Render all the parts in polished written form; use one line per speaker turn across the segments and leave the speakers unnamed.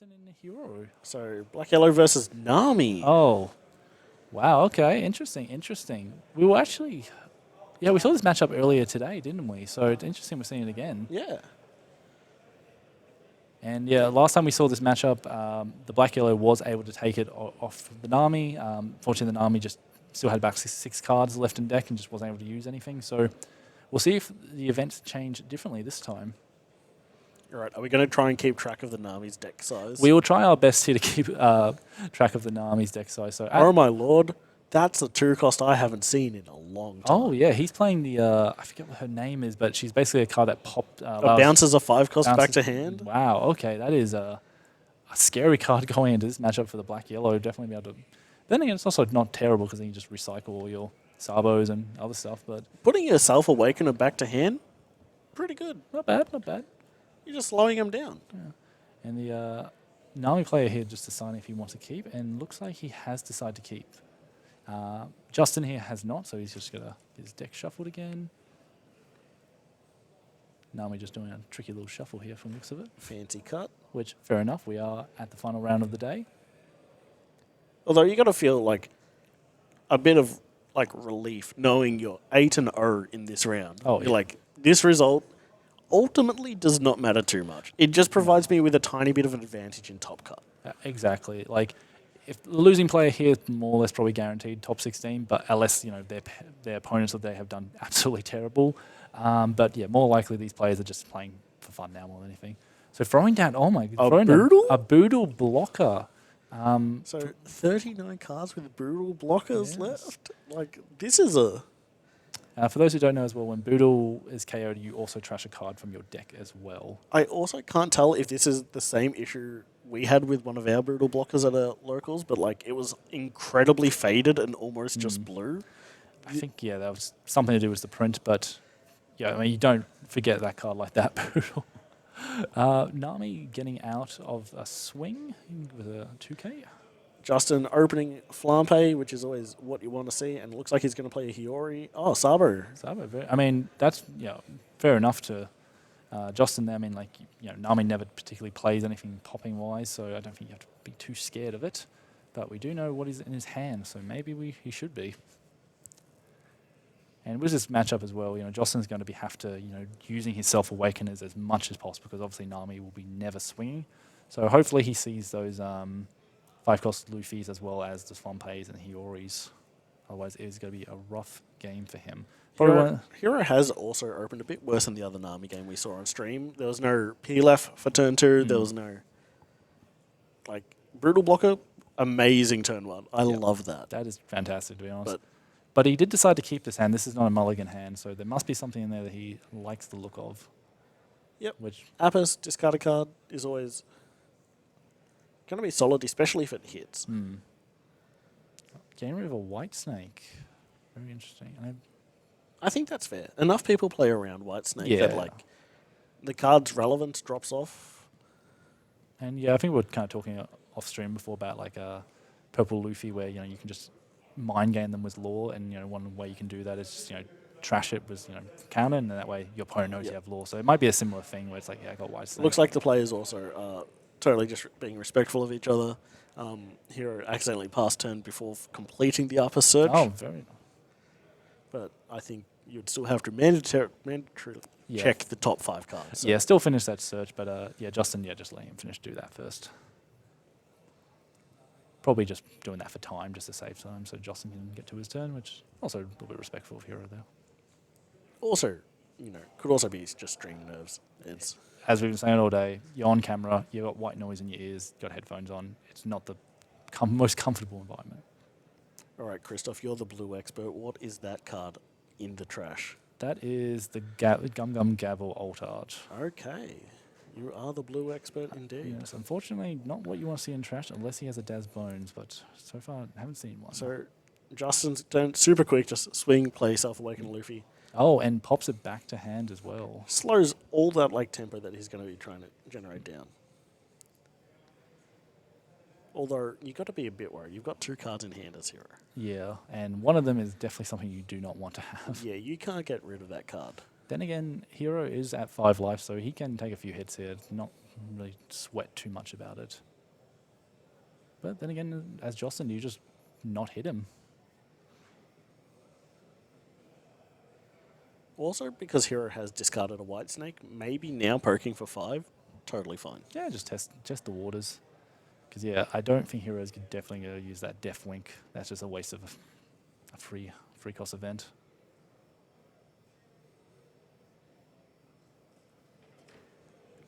Justin in Hero.
So Black Yellow versus Nami.
Oh, wow. Okay, interesting. Interesting. We were actually, yeah, we saw this matchup earlier today, didn't we? So it's interesting we're seeing it again.
Yeah.
And yeah, last time we saw this matchup, the Black Yellow was able to take it off the Nami. Fortunately, the Nami just still had about six cards left in deck and just wasn't able to use anything. So we'll see if the events change differently this time.
All right. Are we going to try and keep track of the Nami's deck size?
We will try our best here to keep track of the Nami's deck size. So
oh my lord, that's a 2-cost I haven't seen in a long time.
oh yeah, he's playing the I forget what her name is, but she's basically a card that popped.
Bounces a 5-cost back to hand.
Wow. Okay, that is a scary card going into this matchup for the Black Yellow. Definitely be able to. Then again, it's also not terrible because then you just recycle all your Sabos and other stuff. But
Putting yourself Awakener back to hand, pretty good.
not bad, not bad.
You're just slowing him down.
And the Nami player here just deciding if he wants to keep, and looks like he has decided to keep. Justin here has not, so he's just got to get his deck shuffled again. Nami just doing a tricky little shuffle here from the looks of it.
Fancy cut.
Which, fair enough, we are at the final round of the day.
Although you got to feel like a bit of like relief knowing you're 8-0 in this round.
Oh,
you're
yeah.
like, this result ultimately does not matter too much. It just provides me with a tiny bit of an advantage in top cut.
Exactly. Like, if the losing player here is more or less probably guaranteed top 16, but unless their opponents that they have done absolutely terrible. But yeah, more likely these players are just playing for fun now more than anything. So throwing down,
Boodle?
a Boodle blocker.
So 39 cards with brutal blockers left. Like, this is a...
For those who don't know as well, when Boodle is KO'd, you also trash a card from your deck as well.
I also can't tell if this is the same issue we had with one of our brutal blockers at our locals, but like it was incredibly faded and almost just blue.
I think, yeah, that was something to do with the print, but yeah, I mean, you don't forget that card like that, Boodle. Nami getting out of a swing with a 2K.
Justin opening Flampe, which is always what you want to see, and it looks like he's going to play a Hiyori. Oh, Sabo.
I mean, that's fair enough to Justin there. I mean, like, Nami never particularly plays anything popping wise, so I don't think you have to be too scared of it. But we do know what is in his hand, so maybe he should be. And with this matchup as well, Justin's going to have to, using his self-awakeners as much as possible because obviously Nami will be never swinging. So hopefully he sees those 5-cost Luffys as well as the Flampes and Hioris. Otherwise, it is going to be a rough game for him.
Hero has also opened a bit worse than the other Nami game we saw on stream. There was no Pilaf for turn 2. There was no, Brutal Blocker, amazing turn 1. I love that.
That is fantastic, to be honest. But he did decide to keep this hand. This is not a mulligan hand, so there must be something in there that he likes the look of.
Yep. Apis, discard a card, is always going to be solid, especially if it hits.
Getting rid of a White Snake. Very interesting.
I think that's fair. Enough people play around White Snake that the card's relevance drops off.
And yeah, I think we were kind of talking off stream before about a Purple Luffy where you can just mind game them with lore, and one way you can do that is just trash it with counter, and that way your opponent knows you have lore. So it might be a similar thing where it's like, I got White Snake.
Looks like the players also are totally just being respectful of each other. Hero accidentally passed turn before completing the upper search.
Oh, very nice.
But I think you'd still have to mandatorily check the top 5 cards. So.
Yeah, still finish that search, but Justin, just let him do that first. Probably just doing that for time, just to save time, so Justin can get to his turn, which also a little bit respectful of Hero there.
Also, could also be just string nerves. It's
as we've been saying all day, you're on camera, you've got white noise in your ears, got headphones on. It's not the most comfortable environment.
All right, Christoph, you're the blue expert. What is that card in the trash?
That is the Gum Gum Gavel Alt Art.
Okay. You are the blue expert indeed.
Yes, unfortunately, not what you want to see in trash unless he has a Daz Bones, but so far I haven't seen one.
So Justin's turn, super quick, just swing, play Self-Awaken Luffy.
Oh, and pops it back to hand as well.
Slows all that tempo that he's going to be trying to generate down. Although, you've got to be a bit worried. You've got 2 cards in hand as Hero.
Yeah, and one of them is definitely something you do not want to have.
Yeah, you can't get rid of that card.
Then again, Hero is at 5 life, so he can take a few hits here. Not really sweat too much about it. But then again, as Jocelyn, you just not hit him.
Also, because Hero has discarded a White Snake, maybe now poking for 5, totally fine.
Yeah, just test the waters. Because yeah, I don't think Heroes could definitely go use that Death Wink. That's just a waste of a free cost event.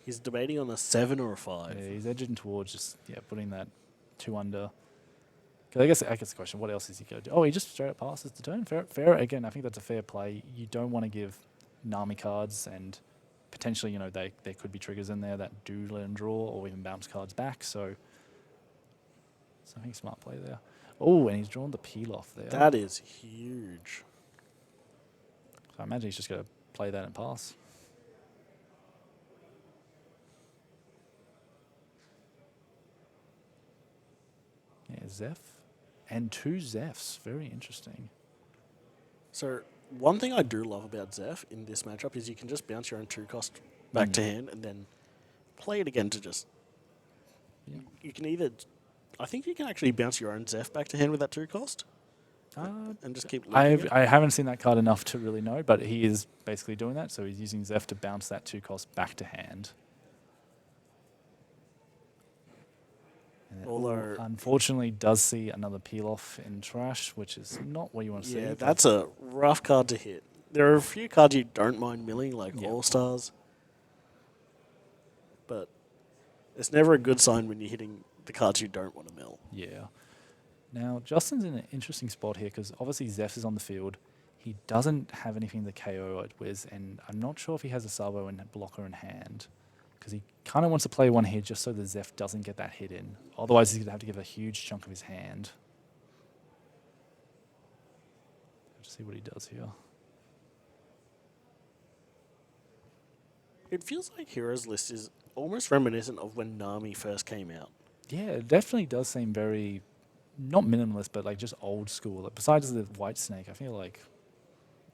He's debating on a 7 or a 5.
Yeah, he's edging towards just putting that 2 under. Because I guess the question, what else is he going to do? Oh, he just straight up passes the turn. Fair again. I think that's a fair play. You don't want to give Nami cards, and potentially there could be triggers in there that do let him draw or even bounce cards back. So I think smart play there. Oh, and he's drawn the peel off there.
That is huge.
So I imagine he's just going to play that and pass. Yeah, Zeph. And 2 Zephs. Very interesting.
So, one thing I do love about Zeph in this matchup is you can just bounce your own 2 cost back to hand and then play it again to just...
Yeah.
You can either... I think you can actually bounce your own Zeph back to hand with that 2 cost. And just keep looking
I haven't seen that card enough to really know, but he is basically doing that. So he's using Zeph to bounce that 2 cost back to hand.
Although,
unfortunately, does see another peel off in trash, which is not what you want to see.
Yeah, that's a rough card to hit. There are a few cards you don't mind milling, like All Stars. But it's never a good sign when you're hitting the cards you don't want to mill.
Yeah. Now, Justin's in an interesting spot here because obviously Zeph is on the field. He doesn't have anything to KO it with, and I'm not sure if he has a Sabo and blocker in hand because he kind of wants to play one hit just so the Zeph doesn't get that hit in. Otherwise, he's going to have to give a huge chunk of his hand. Let's see what he does here.
It feels like Heroes List is almost reminiscent of when Nami first came out.
Yeah, it definitely does seem very, not minimalist, but like just old school. Like besides the White Snake, I feel like,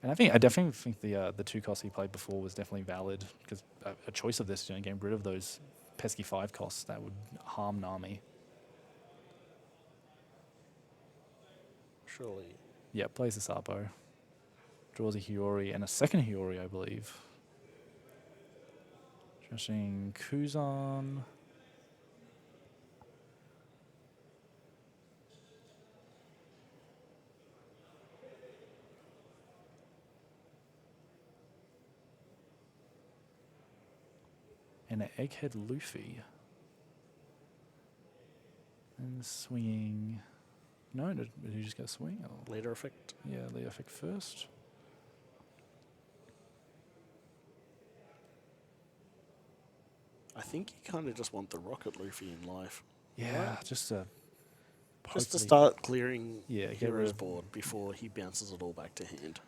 and I definitely think the 2 costs he played before was definitely valid because a choice of this, getting rid of those pesky 5 costs that would harm Nami.
Surely.
Yeah, plays the Sabo, draws a Hiyori and a second Hiyori, I believe. Trashing Kuzan. And an Egghead Luffy. And swinging. No, did he just get a swing? Or?
Later effect.
Yeah, later effect first.
I think you kind of just want the Rocket Luffy in life.
Yeah,
right?
just to
start clearing
get rid
Hero's
of
board before he bounces it all back to hand.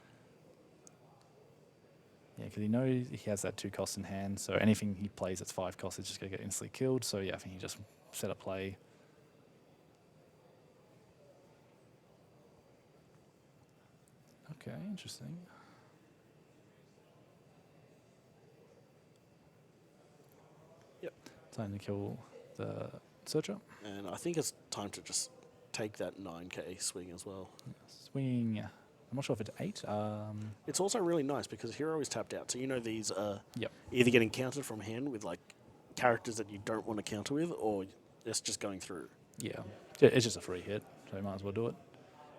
Yeah, because he knows he has that 2 costs in hand, so anything he plays that's 5 costs is just going to get instantly killed. So yeah, I think he just set a play. Okay, interesting.
Yep.
Time to kill the Searcher.
And I think it's time to just take that 9k swing as well.
Swinging. I'm not sure if it's 8.
It's also really nice because Hero is tapped out, so these are
Yep.
either getting countered from hand with like characters that you don't want to counter with, or it's just going through.
Yeah, it's just a free hit, so you might as well do it.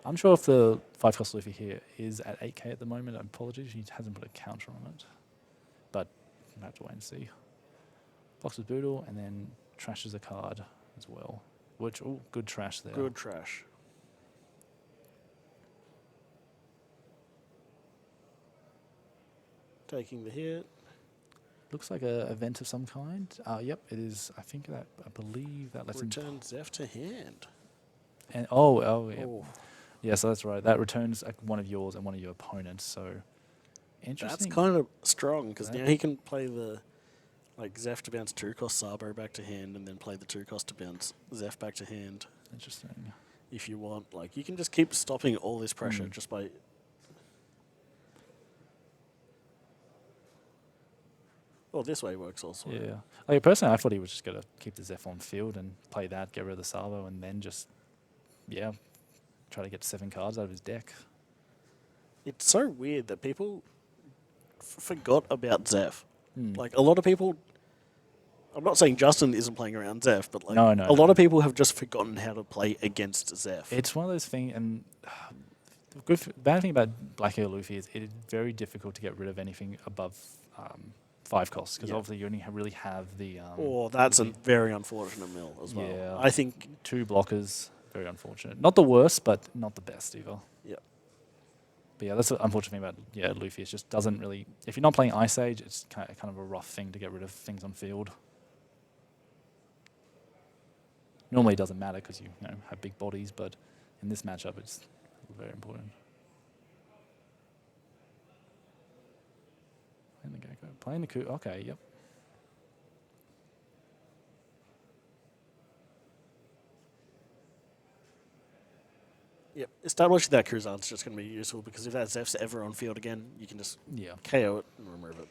I'm sure if the 5 cost Luffy here is at 8k at the moment. Apologies, he hasn't put a counter on it, but we'll have to wait and see. Boxes Boodle and then trashes a card as well, which good trash there.
Good trash. Taking the hit.
Looks like a event of some kind. Yep, it is. I believe that lets him
Return Zeph to hand.
And yeah.
Oh.
Yeah, so that's right. That returns one of yours and one of your opponents. So interesting.
That's kind of strong because now he can play the Zeph to bounce 2 cost Sabo back to hand, and then play the 2 cost to bounce Zeph back to hand.
Interesting.
If you want, you can just keep stopping all this pressure just by. Well, this way works also.
Yeah. Like personally, I thought he was just going to keep the Zeph on field and play that, get rid of the Sabo, and then just try to get 7 cards out of his deck.
It's so weird that people forgot about Zeph.
Hmm.
Like a lot of people. I'm not saying Justin isn't playing around Zeph, but like
No,
a lot of people have just forgotten how to play against Zeph.
It's one of those things, and the bad thing about Black Eagle Luffy is it is very difficult to get rid of anything above 5 costs, because obviously you only really have the.
That's a very unfortunate mill as well.
Yeah.
I think
2 blockers, very unfortunate. Not the worst, but not the best either.
Yeah.
But yeah, that's the unfortunate thing about Luffy. It just doesn't really. If you're not playing Ice Age, it's kind of a rough thing to get rid of things on field. Normally it doesn't matter because you have big bodies, but in this matchup it's very important. Playing the Gecko. Playing the Coup. Okay, yep.
Yep. Establishing that Cruzan's just going to be useful because if that Zeph's ever on field again, you can just KO it and remove it.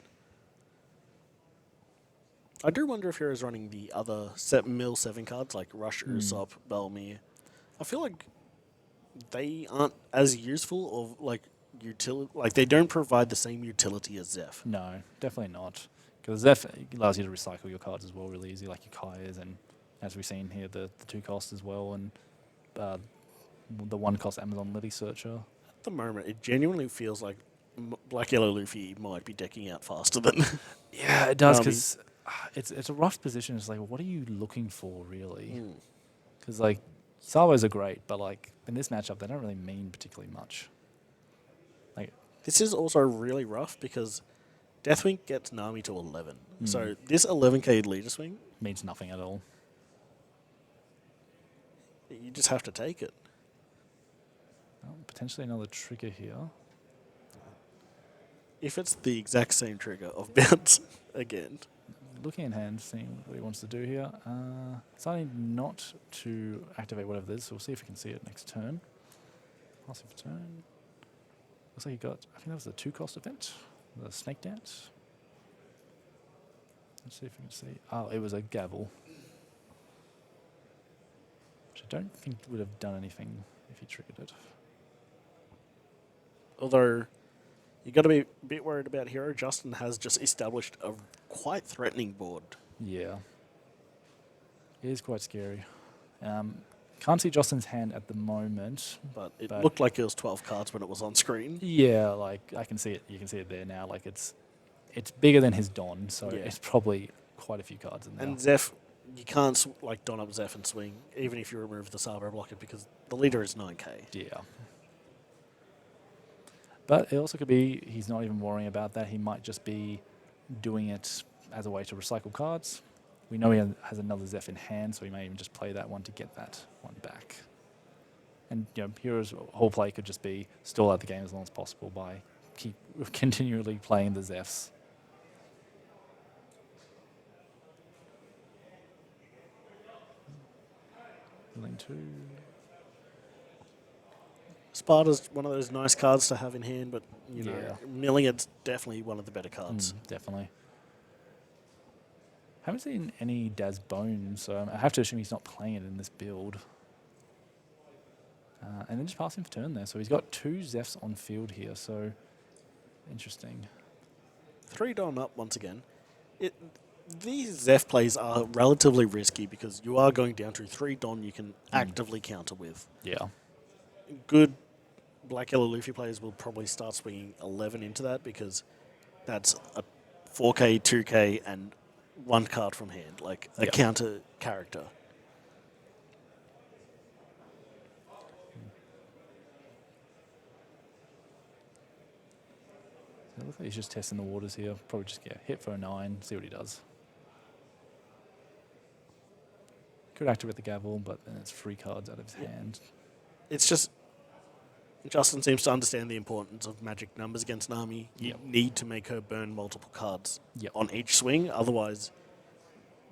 I do wonder if Hero's running the other mill 7 cards like Rush, Usopp, Belmir. I feel like they aren't as useful or like utility. Like they don't provide the same utility as Zeph.
No, definitely not. Because Zeph allows you to recycle your cards as well really easy, like your Kai's, and as we've seen here, the 2 cost as well, and the 1 cost Amazon Lily Searcher.
At the moment, it genuinely feels like Black Yellow Luffy might be decking out faster than.
Yeah, it does, because it's a rough position. It's like, what are you looking for, really? Because, like, Salvos are great, but, like, in this matchup, they don't really mean particularly much. Like,
this is also really rough because Deathwing gets Nami to 11. So this 11k leader swing
means nothing at all.
You just have to take it.
Oh, potentially another trigger here.
If it's the exact same trigger of bounce again.
Looking in hand, seeing what he wants to do here. Deciding not to activate whatever it is, so we'll see if we can see it next turn. Passing for turn. Looks like he got, I think that was the 2 cost event, the Snake Dance. Let's see if we can see. Oh, it was a Gavel. Which I don't think would have done anything if he triggered it.
Although, you got to be a bit worried about Hero. Justin has just established a quite threatening board.
Yeah. It is quite scary. Can't see Justin's hand at the moment.
But it looked like it was 12 cards when it was on screen.
Yeah, like I can see it. You can see it there now. Like it's bigger than his Don, so it's probably quite a few cards in there.
And Zeph, you can't Don up Zeph and swing, even if you remove the Sabo blocker, because the leader is 9k.
Yeah. But it also could be he's not even worrying about that. He might just be doing it as a way to recycle cards. We know he has another Zeph in hand, so he may even just play that one to get that one back. And Hero's whole play could just be stall out the game as long as possible by continually playing the Zephs. Milling 2.
Sparta's one of those nice cards to have in hand, but milling it's definitely one of the better cards.
Definitely. Haven't seen any Daz Bones, so I have to assume he's not playing it in this build. And then just passing for turn there. So he's got 2 Zephs on field here, so interesting.
3 Don up once again. These Zeph plays are relatively risky because you are going down to 3 Don you can actively counter with.
Yeah.
Good Black Yellow Luffy players will probably start swinging 11 into that because that's a 4k, 2k, and 1 card from hand, like a counter character.
So it looks like he's just testing the waters here. Probably just hit for a 9, see what he does. Could activate the Gavel, but then it's 3 cards out of his hand.
It's just Justin seems to understand the importance of magic numbers against Nami. You need to make her burn multiple cards on each swing, otherwise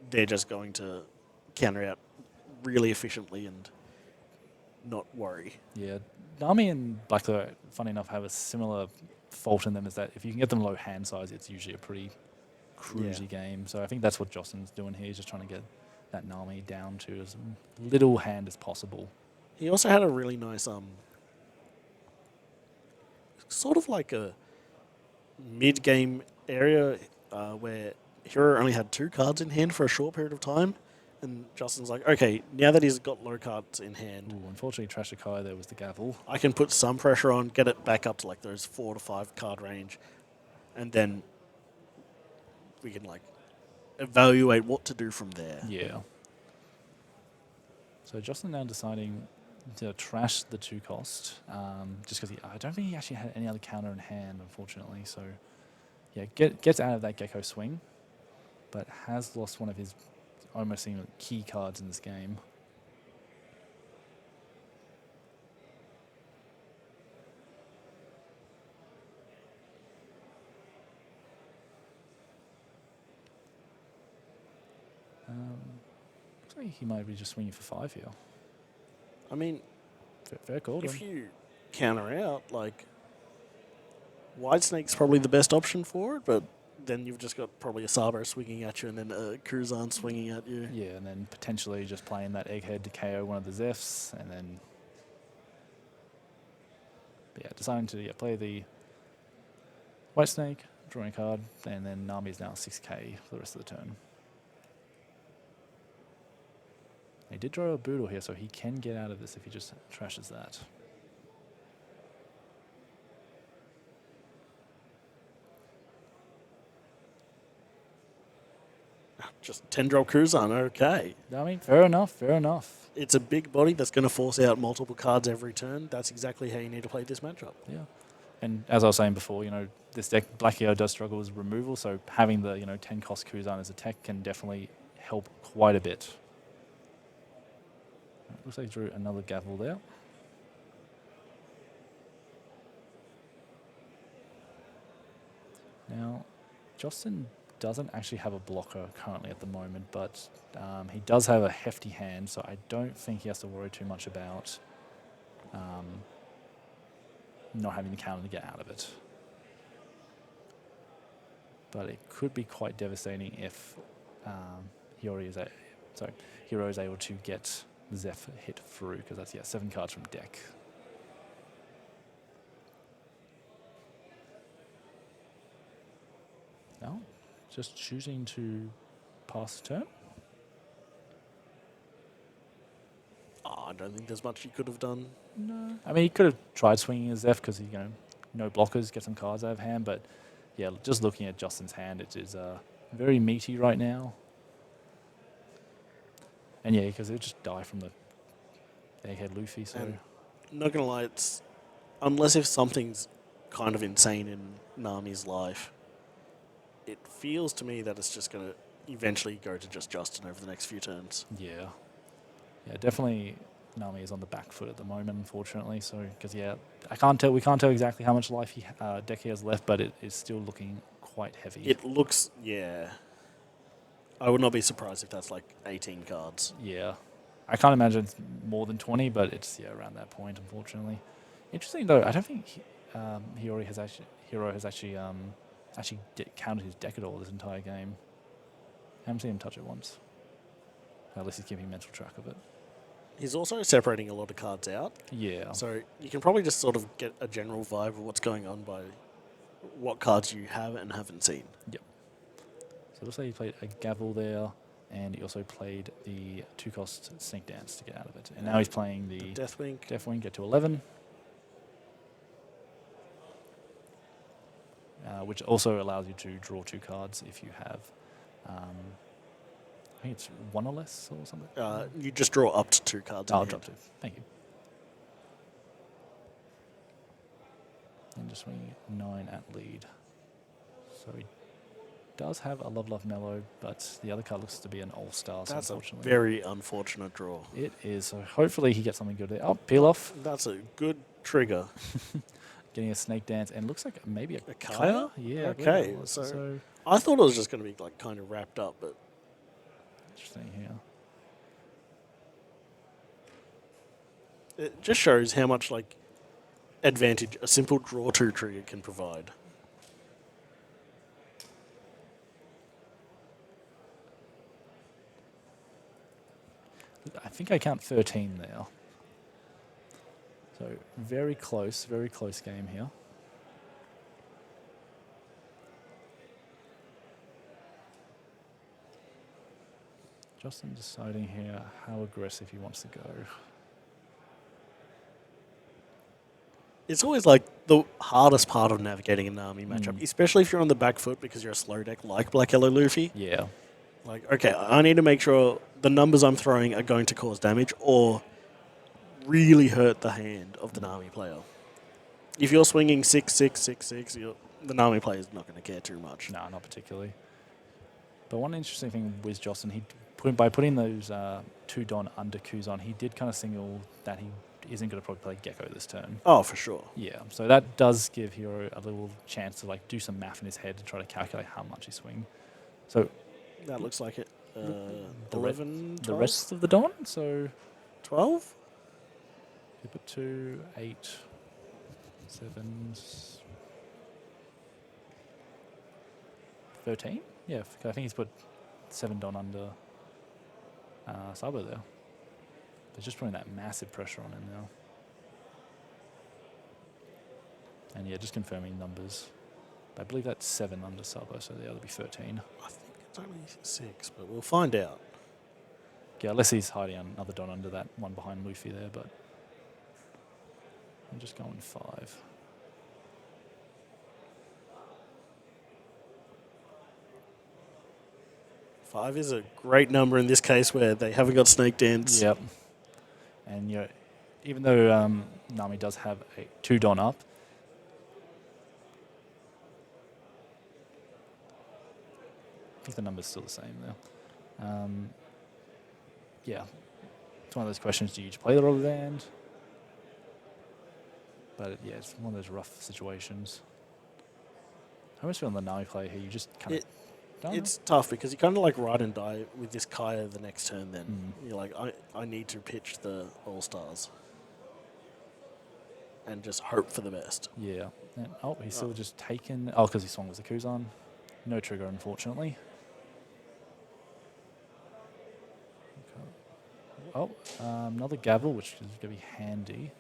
they're just going to counter out really efficiently and not worry.
Yeah, Nami and Blackclover, funny enough, have a similar fault in them, is that if you can get them low hand size, it's usually a pretty cruisy game. So I think that's what Jocelyn's doing here. He's just trying to get that Nami down to as little hand as possible.
He also had a really nice, sort of like a mid-game area where Hero only had 2 cards in hand for a short period of time. And Justin's like, okay, now that he's got low cards in hand,
Ooh, unfortunately, Trashikai there was the gavel.
I can put some pressure on, get it back up to like those 4 to 5 card range, and then we can like evaluate what to do from there.
Yeah. So Justin now deciding to trash the 2 cost, just because I don't think he actually had any other counter in hand, unfortunately. So yeah, gets out of that Gecko swing, but has lost one of his almost seem key cards in this game. Looks like he might be just swinging for 5 here.
I mean,
Fair call.
if you counter out, like, White Snake's probably the best option for it, but then you've just got probably a Sabo swinging at you and then a Cruzan swinging at you.
Yeah, and then potentially just playing that Egghead to KO one of the Zefs, and then deciding to play the White Snake, drawing a card, and then Nami's now 6k for the rest of the turn. He did draw a Boodle here, so he can get out of this if he just trashes that.
Just 10-drop Cruzan, okay.
I mean, fair enough.
It's a big body that's going to force out multiple cards every turn. That's exactly how you need to play this matchup.
Yeah. And as I was saying before, this deck, Black Eo does struggle with removal, so having the, 10 cost Cruzan as a tech can definitely help quite a bit. Looks like he drew another gavel there. Now, Justin doesn't actually have a blocker currently at the moment, but he does have a hefty hand, so I don't think he has to worry too much about not having the counter to get out of it. But it could be quite devastating if Hero is able to get Zeph hit through, because that's 7 cards from deck. No, just choosing to pass the turn.
I don't think there's much he could have done.
No, I mean he could have tried swinging his Zeph because no blockers, get some cards out of hand. But yeah, just looking at Justin's hand, it is very meaty right now. And yeah, because he'll just die from the Egghead Luffy. So
And not gonna lie, it's unless if something's kind of insane in Nami's life, it feels to me that it's just gonna eventually go to just Justin over the next few turns.
yeah, definitely Nami is on the back foot at the moment, unfortunately. So because we can't tell exactly how much life deck he has left, but it is still looking quite heavy.
It looks, I would not be surprised if that's like 18 cards.
Yeah. I can't imagine it's more than 20, but it's around that point, unfortunately. Interesting though, I don't think Hero has actually counted his deck at all this entire game. I haven't seen him touch it once. At least he's keeping mental track of it.
He's also separating a lot of cards out.
Yeah.
So you can probably just sort of get a general vibe of what's going on by what cards you have and haven't seen.
Yep. So it looks like he played a gavel there, and he also played the 2-cost Snake Dance to get out of it. And now he's playing the
Deathwing.
Deathwing, get to 11. Which also allows you to draw 2 cards if you have, I think it's 1 or less or something.
You just draw up to 2 cards.
I'll drop 2. Thank you. And just swing 9 at lead. So he does have a Love Mellow, but the other card looks to be an All-Star.
That's a
unfortunately.
very unfortunate draw.
It is. So hopefully he gets something good there. Oh, peel off.
That's a good trigger.
Getting a Snake Dance, and looks like maybe a
Kaya?
Yeah.
Okay, so I thought it was just going to be like kind of wrapped up, but
interesting here.
it just shows how much like advantage a simple draw 2 trigger can provide.
I think I count 13 there. So very close game here. Justin deciding here how aggressive he wants to go.
It's always like the hardest part of navigating a Nami matchup, especially if you're on the back foot because you're a slow deck like Black Yellow Luffy.
Yeah.
Like, okay, I need to make sure the numbers I'm throwing are going to cause damage or really hurt the hand of the Nami player. If you're swinging 6-6-6-6, the Nami player is not going to care too much.
No, not particularly. But one interesting thing with Jocelyn, by putting those 2 Don under Kuzan, he did kind of signal that he isn't going to probably play Gecko this turn.
Oh, for sure.
Yeah, so that does give Hero a little chance to like do some math in his head to try to calculate how much he swing. So
that looks like it.
11, the rest of the Don, so
12?
You put 2, 8, 7, 13? Yeah, I think he's put 7 Don under Sabo there. They're just putting that massive pressure on him now. And yeah, just confirming numbers. I believe that's 7 under Sabo, so the other be 13.
I think it's only 6, but we'll find out.
Yeah, unless he's hiding another Don under that one behind Luffy there, but I'm just going 5.
Five is a great number in this case where they haven't got snake dance.
Yep. And even though Nami does have 2 Don up, I think the number's still the same there. Yeah. It's one of those questions, do you play the rubber band? But yeah, it's one of those rough situations. I almost feel on the Nami play here, you just kind of...
It's tough because you kind of like ride and die with this Kaya the next turn then. You're like, I need to pitch the All-Stars. And just hope for the best.
Yeah. And, he's still just taken... Oh, because he swung with the Kuzan. No trigger, unfortunately. Okay. Oh, another gavel, which is going to be handy.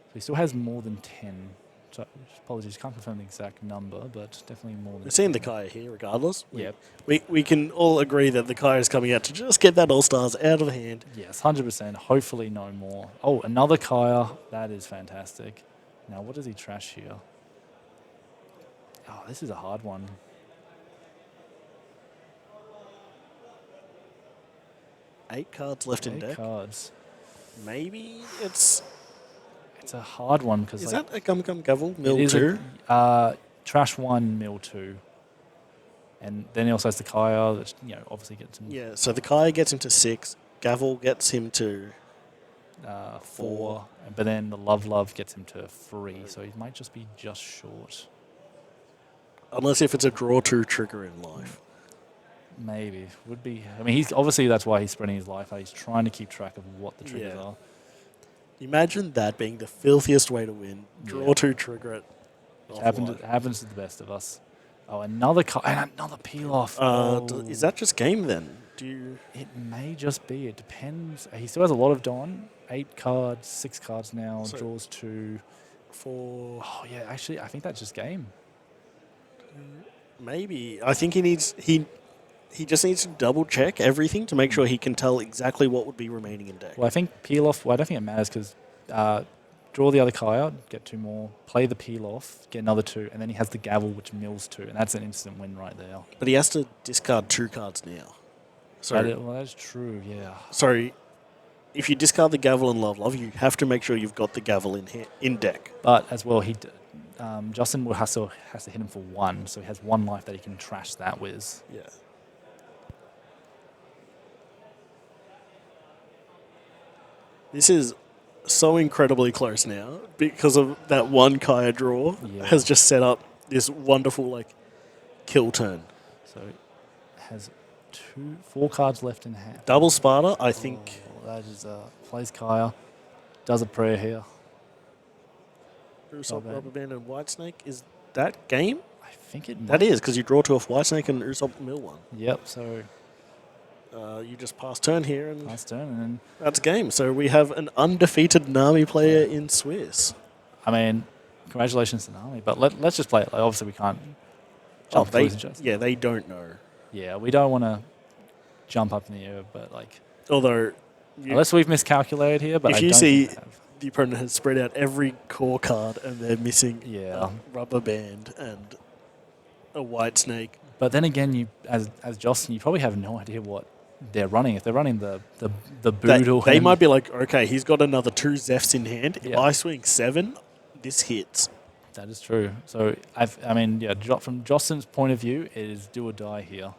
So he still has more than 10. So apologies, can't confirm the exact number, but definitely more than...
We're seeing the Kaya here regardless.
Yep.
We can all agree that the Kaya is coming out to just get that All-Stars out of hand.
Yes, 100%. Hopefully no more. Oh, another Kaya. That is fantastic. Now, what does he trash here? Oh, this is a hard one.
Eight cards left in deck.
8 cards.
Maybe it's
a hard one because
is that a Gum Gavel Mill 2?
Trash 1, Mill 2, and then he also has the Kaya that obviously gets him.
Yeah, so the Kaya gets him to 6. Gavel gets him to
4, but then the Love gets him to 3, so he might just be just short.
Unless if it's a draw 2 trigger in life.
Maybe. Would be. I mean, he's obviously that's why he's spreading his life out. He's trying to keep track of what the triggers are.
Imagine that being the filthiest way to win. Draw 2 trigger it.
Happens to the best of us. Oh, another peel off.
Is that just game then?
It may just be. It depends. He still has a lot of Don. 8 cards, 6 cards now. So draws 2, 4. Oh yeah, actually, I think that's just game.
Maybe. I think he just needs to double check everything to make sure he can tell exactly what would be remaining in deck.
Well, I think peel off. Well, I don't think it matters because draw the other Kaya, get 2 more, play the peel off, get another 2, and then he has the Gavel, which mills 2, and that's an instant win right there.
But he has to discard 2 cards now. So
that's true. Yeah.
Sorry, if you discard the Gavel and Love, you have to make sure you've got the Gavel in deck.
But as well, Justin will has to hit him for 1, so he has 1 life that he can trash that with.
Yeah. This is so incredibly close now because of that 1 Kaya draw has just set up this wonderful kill turn.
So it has 4 cards left in hand.
Double Sparta, I think.
That is plays Kaya, does a prayer here.
Usopp, Rubber Band, and White Snake. Is that game?
I think it might.
That is, because you draw to a Whitesnake and Usopp mill one.
Yep, so
You just pass turn here, and
last turn. And then,
that's game. So we have an undefeated Nami player in Swiss.
I mean, congratulations to Nami. But let's just play it. Like, obviously, we can't jump to lose and just.
Yeah, they don't know.
Yeah, we don't want to jump up in the air, but like.
Although,
Unless we've miscalculated here, but
if
I
you
don't
see
think we have.
the opponent has spread out every core card and they're missing
Yeah.
a rubber band and a Whitesnake.
But then again, you as Justin, you probably have no idea what they're running. If they're running the Boodle,
They might be like, okay, he's got another 2 Zefs in hand. If
Yeah.
I swing 7, this hits.
That is true. So from Justin's point of view, it is do or die here.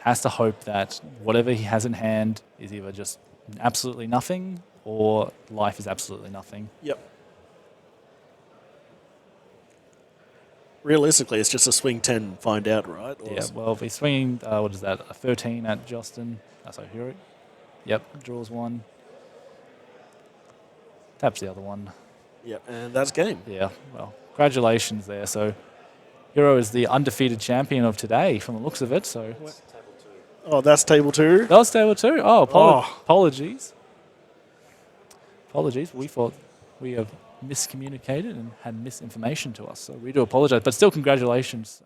Has to hope that whatever he has in hand is either just absolutely nothing or life is absolutely nothing.
Yep. Realistically, it's just a swing 10, find out, right? Or
Yeah. Well, if he's swinging, what is that? A 13 at Justin. Sorry, Hero. Yep. Draws one. Taps the other one.
Yep, and that's game.
Yeah, well, congratulations there. So, Hero is the undefeated champion of today from the looks of it. So,
Oh, that's table 2.
that was table 2. Oh,
Oh.
apologies. Apologies. We thought we have miscommunicated and had misinformation to us. So, we do apologize. But still, congratulations.